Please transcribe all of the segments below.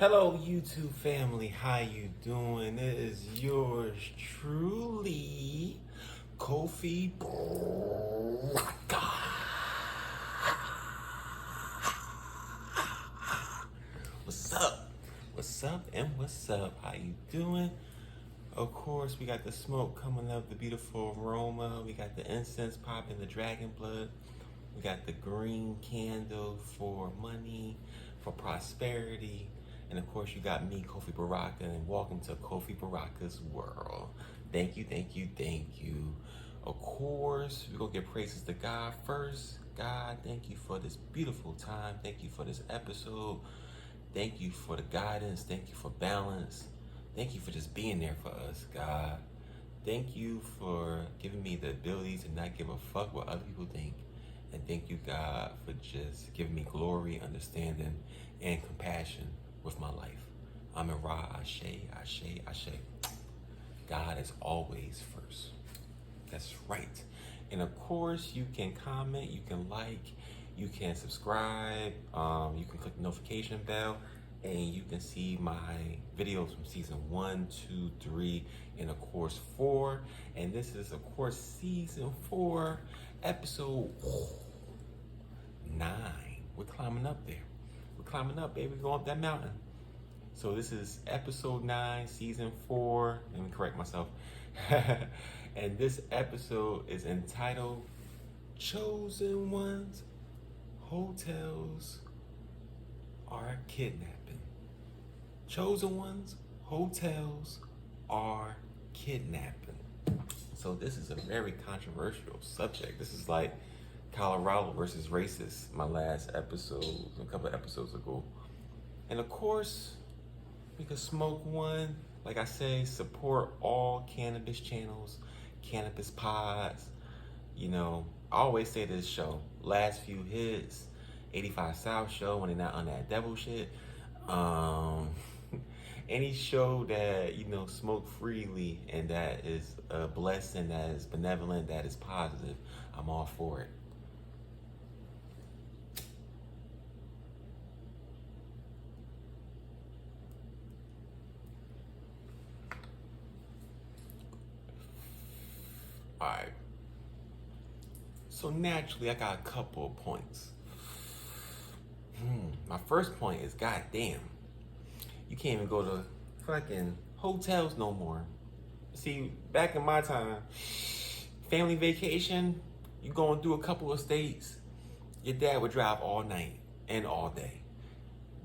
Hello, YouTube family. How you doing? It is yours truly, Kofi BARAKA. What's up? What's up? And what's up? How you doing? Of course, we got the smoke coming up, the beautiful aroma. We got the incense popping, the dragon blood. We got the green candle for money, for prosperity. And of course, you got me, Kofi Baraka, and welcome to Kofi Baraka's world. Thank you, thank you, thank you. Of course, we're going to give praises to God first. God, thank you for this beautiful time. Thank you for this episode. Thank you for the guidance. Thank you for balance. Thank you for just being there for us, God. Thank you for giving me the ability to not give a fuck what other people think. And thank you, God, for just giving me glory, understanding, and compassion with my life. I'm in Ra, Ashe, Ashe, Ashe. God is always first. That's right. And of course, you can comment, you can like, you can subscribe, you can click the notification bell, and you can see my videos from season 1, 2, 3, and of course 4. And this is of course season 4, episode 9. We're climbing up there. We're climbing up, baby. We're going up that mountain. So this is episode 9, season 4. Let me correct myself. And this episode is entitled Chosen Ones, Hotels Are Kidnapping. Chosen Ones, Hotels Are Kidnapping. So this is a very controversial subject. This is like Colorado versus racist, my last episode, a couple of episodes ago. And of course, we could smoke one. Like I say, support all cannabis channels, cannabis pods. You know, I always say this show, last few hits, 85 South show when they're not on that devil shit. Any show that, you know, smoke freely and that is a blessing, that is benevolent, that is positive, I'm all for it. All right. So naturally, I got a couple of points. My first point is, goddamn, you can't even go to fucking hotels no more. See, back in my time, family vacation, you going through a couple of states, your dad would drive all night and all day.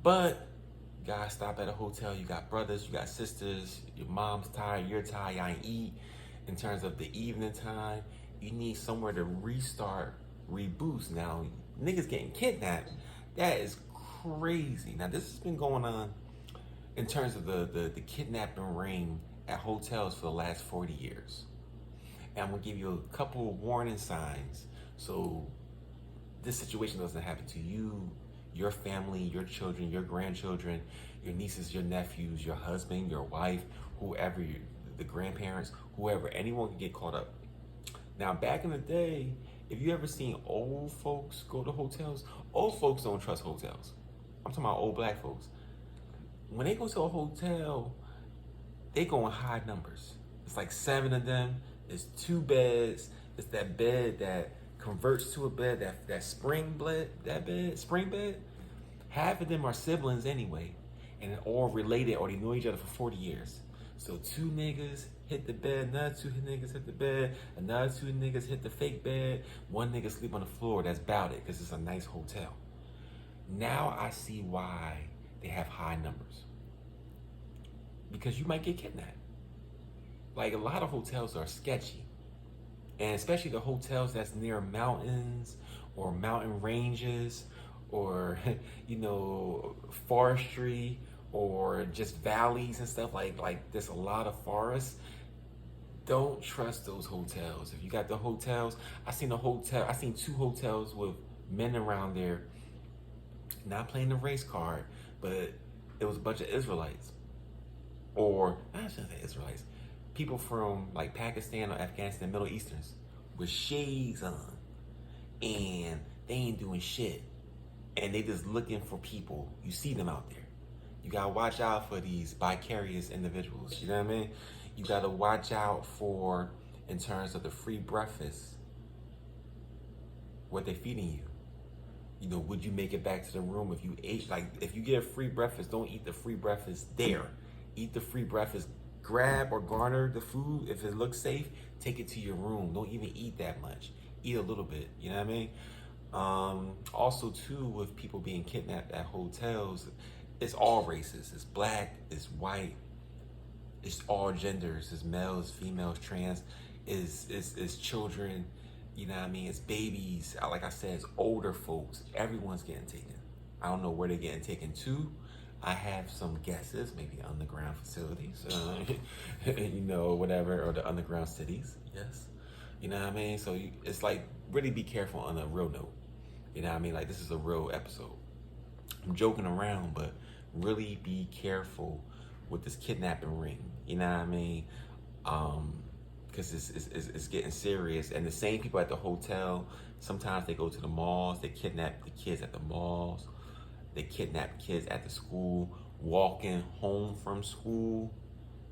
But you gotta stop at a hotel. You got brothers, you got sisters, your mom's tired, you're tired, y'all ain't eat. In terms of the evening time, you need somewhere to restart, reboost. Now, niggas getting kidnapped, that is crazy. Now, this has been going on in terms of the kidnapping ring at hotels for the last 40 years. And I'm gonna give you a couple of warning signs so this situation doesn't happen to you, your family, your children, your grandchildren, your nieces, your nephews, your husband, your wife, whoever, the grandparents, whoever, anyone can get caught up. Now, back in the day, if you ever seen old folks go to hotels, old folks don't trust hotels. I'm talking about old black folks. When they go to a hotel, they go in high numbers. It's like 7 of them. It's 2 beds. It's that bed that converts to a bed, that spring bed. Half of them are siblings anyway, and all related, or they know each other for 40 years. So 2 niggas hit the bed, another 2 niggas hit the bed, another 2 niggas hit the fake bed, 1 nigga sleep on the floor. That's about it, because it's a nice hotel. Now I see why they have high numbers. Because you might get kidnapped. Like, a lot of hotels are sketchy. And especially the hotels that's near mountains or mountain ranges or, you know, forestry or just valleys and stuff, like there's a lot of forests. Don't trust those hotels. If you got the hotels, I seen 2 hotels with men around there not playing the race card, but it was a bunch of Israelites. Or, I shouldn't say Israelites, people from like Pakistan or Afghanistan, Middle Easterns, with shades on. And they ain't doing shit. And they just looking for people. You see them out there. You gotta watch out for these vicarious individuals. You know what I mean? You gotta watch out for, in terms of the free breakfast, what they're feeding you. You know, would you make it back to the room if you ate? Like, if you get a free breakfast, don't eat the free breakfast there. Eat the free breakfast. Grab or garner the food. If it looks safe, take it to your room. Don't even eat that much. Eat a little bit. You know what I mean? Also, too, with people being kidnapped at hotels, it's all races. It's black, it's white, it's all genders. It's males, females, trans, it's children. You know what I mean? It's babies. Like I said, it's older folks. Everyone's getting taken. I don't know where they're getting taken to. I have some guesses, maybe underground facilities, you know, whatever, or the underground cities. Yes. You know what I mean? So it's like, really be careful on a real note. You know what I mean? Like, this is a real episode. I'm joking around, but really be careful with this kidnapping ring. You know what I mean? Because it's getting serious. And the same people at the hotel, sometimes they go to the malls, they kidnap the kids at the malls, they kidnap kids at the school, walking home from school.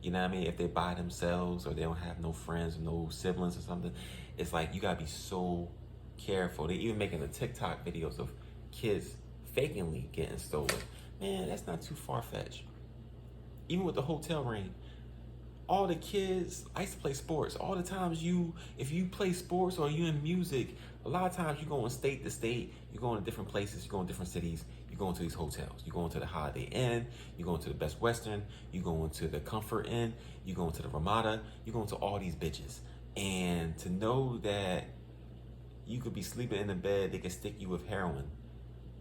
You know what I mean? If they by themselves or they don't have no friends or no siblings or something, it's like, you gotta be so careful. They even making the TikTok videos of kids fakingly getting stolen. Man, that's not too far-fetched. Even with the hotel ring, all the kids, I used to play sports. All the times if you play sports or you in music, a lot of times you go in state to state, you're going to different places, you're going to different cities, you're going to these hotels. You're going to the Holiday Inn, you're going to the Best Western, you're going to the Comfort Inn, you're going to the Ramada, you're going to all these bitches. And to know that you could be sleeping in the bed, they could stick you with heroin.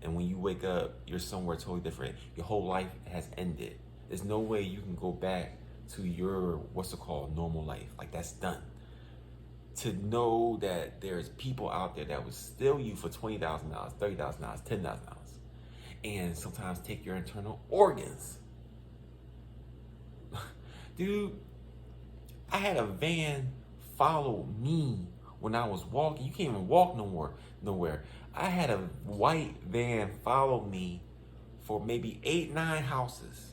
And when you wake up, you're somewhere totally different. Your whole life has ended. There's no way you can go back to your, what's it called, normal life. Like, that's done. To know that there's people out there that will steal you for $20,000, $30,000, $10,000, and sometimes take your internal organs. Dude, I had a van follow me when I was walking. You can't even walk nowhere. I had a white van follow me for maybe 8-9 houses.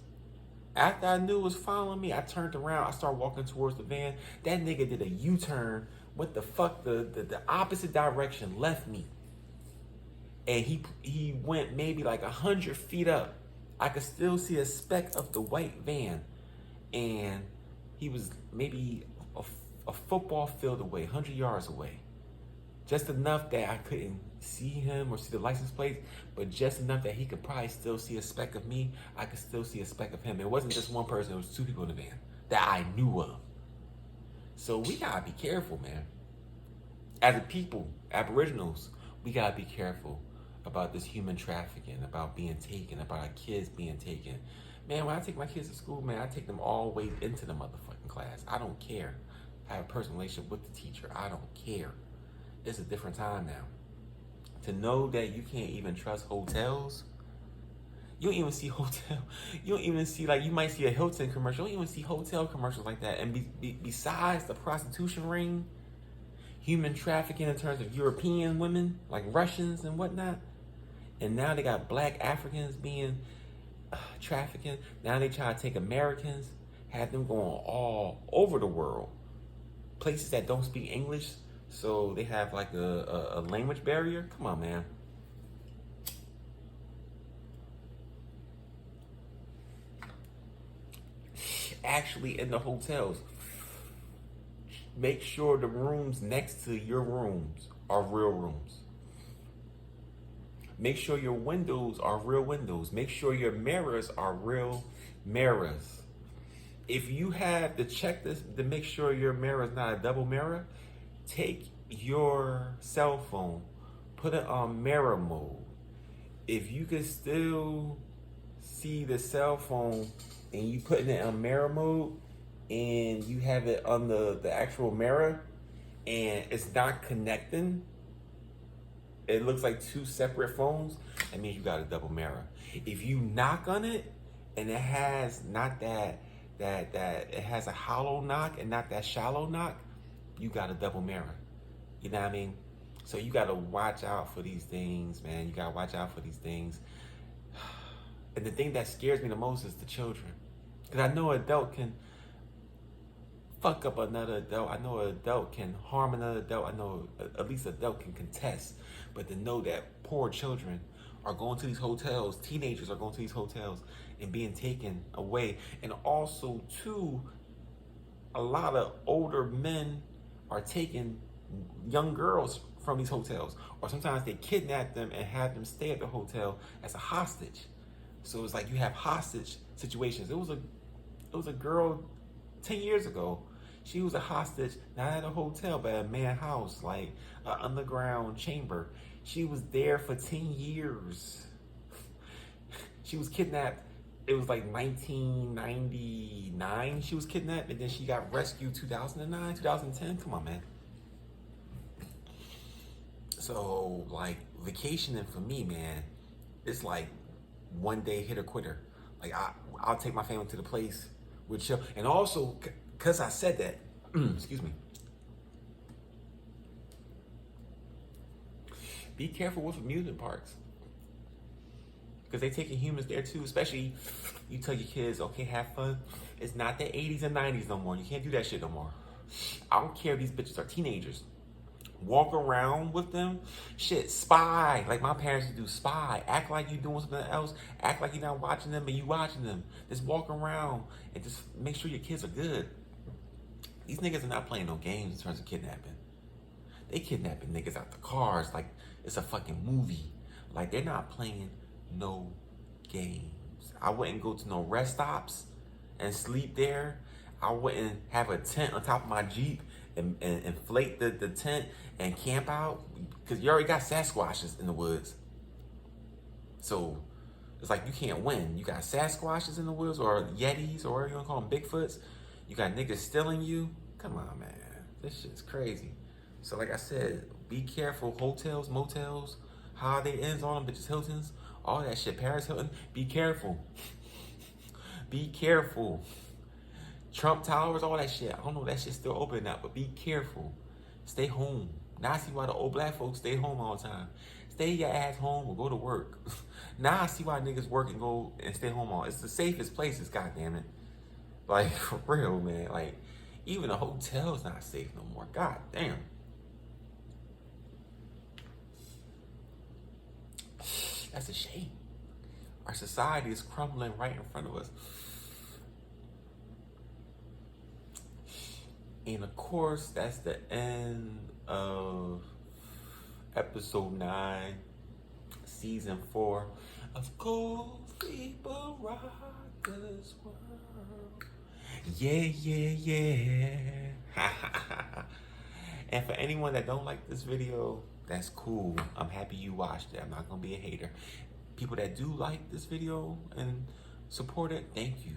After I knew it was following me, I turned around. I started walking towards the van. That nigga did a U-turn. What the fuck? The opposite direction, left me. And he went maybe like 100 feet up. I could still see a speck of the white van. And he was maybe a football field away, 100 yards away. Just enough that I couldn't see him or see the license plate, but just enough that he could probably still see a speck of me. I could still see a speck of him. It wasn't just one person, it was two people in the van that I knew of. So we gotta be careful, man. As a people, aboriginals, we gotta be careful about this human trafficking, about being taken, about our kids being taken. Man, when I take my kids to school, man, I take them all the way into the motherfucking class. I don't care. I have a personal relationship with the teacher. I don't care. It's a different time now. To know that you can't even trust hotels. You don't even see you don't even see, like, you might see a Hilton commercial. You don't even see hotel commercials like that. And besides the prostitution ring, human trafficking in terms of European women, like Russians and whatnot. And now they got black Africans being trafficking. Now they try to take Americans, have them going all over the world. Places that don't speak English, so they have like a language barrier. Come on, man. Actually, in the hotels, make sure the rooms next to your rooms are real rooms. Make sure your windows are real windows. Make sure your mirrors are real mirrors. If you have to check this to make sure your mirror is not a double mirror, take your cell phone, put it on mirror mode. If you can still see the cell phone and you put it on mirror mode and you have it on the actual mirror and it's not connecting, it looks like two separate phones, that means you got a double mirror. If you knock on it and it has not that it has a hollow knock and not that shallow knock, you got a double mirror. You know what I mean? So you got to watch out for these things, man. You got to watch out for these things. And the thing that scares me the most is the children. Because I know an adult can fuck up another adult. I know an adult can harm another adult. I know at least an adult can contest. But to know that poor children are going to these hotels, teenagers are going to these hotels and being taken away. And also, too, a lot of older men are taking young girls from these hotels. Or sometimes they kidnap them and have them stay at the hotel as a hostage. So it's like you have hostage situations. It was a girl 10 years ago. She was a hostage, not at a hotel, but at a man's house, like an underground chamber. She was there for 10 years. She was kidnapped. It was like 1999 she was kidnapped, and then she got rescued 2009, 2010. Come on, man. So, like, vacationing for me, man, it's like one day hit or quitter. Like, I'll take my family to the place with chill. And also, because I said that, excuse me, be careful with amusement parks. Because they taking humans there too, especially you tell your kids, okay, have fun. It's not the 80s and 90s no more. You can't do that shit no more. I don't care if these bitches are teenagers. Walk around with them. Shit, spy. Like my parents used to do, spy. Act like you doing something else. Act like you're not watching them, but you watching them. Just walk around and just make sure your kids are good. These niggas are not playing no games in terms of kidnapping. They kidnapping niggas out the cars like it's a fucking movie. Like they're not playing no games. I wouldn't go to no rest stops and sleep there. I wouldn't have a tent on top of my Jeep and inflate the tent and camp out because you already got Sasquatches in the woods. So it's like you can't win. You got Sasquatches in the woods or Yetis or whatever you want to call them, Bigfoots. You got niggas stealing you. Come on, man. This shit's crazy. So like I said, be careful. Hotels, motels, Holiday Inns, all them bitches, Hiltons, all that shit. Paris Hilton, be careful. Be careful. Trump Towers, all that shit. I don't know if that shit's still open now, but be careful. Stay home. Now I see why the old black folks stay home all the time. Stay your ass home or go to work. Now I see why niggas work and go and stay home all. It's the safest places, goddammit. Like, for real, man. Like, even a hotel's not safe no more. God damn. That's a shame. Our society is crumbling right in front of us. And of course, that's the end of episode 9, season 4 of Kofi BARAKA's World. Yeah. And for anyone that don't like this video, that's cool. I'm happy you watched it. I'm not gonna be a hater. People that do like this video and support it, thank you.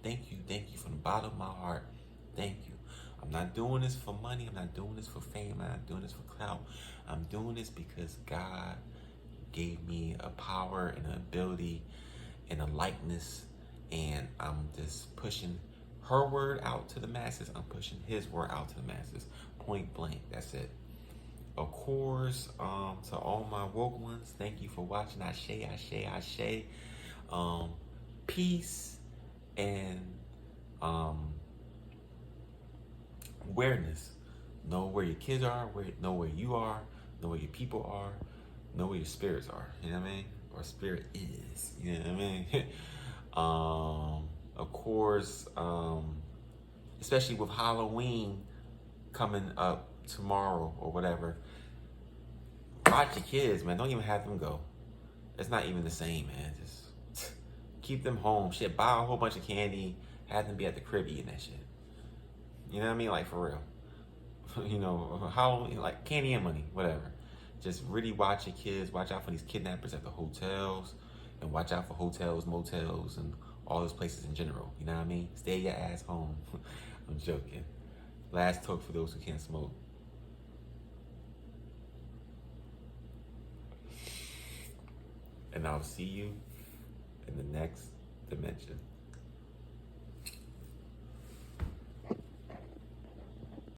Thank you from the bottom of my heart. Thank you. I'm not doing this for money. I'm not doing this for fame. I'm not doing this for clout. I'm doing this because God gave me a power and an ability and a likeness, and I'm just pushing her word out to the masses. I'm pushing his word out to the masses. Point blank. That's it. Of course, to all my woke ones, thank you for watching. Ashe. Peace and awareness. Know where your kids are, know where you are, know where your people are, know where your spirits are. You know what I mean? Or spirit is. You know what I mean? Of course, especially with Halloween coming up tomorrow or whatever, watch your kids, man. Don't even have them go. It's not even the same, man. Just keep them home. Shit, buy a whole bunch of candy, have them be at the crib eating that shit. You know what I mean? Like, for real. You know, Halloween, like candy and money, whatever. Just really watch your kids. Watch out for these kidnappers at the hotels, and watch out for hotels, motels, and all those places in general. You know what I mean? Stay your ass home. I'm joking. Last talk for those who can't smoke. And I'll see you in the next dimension.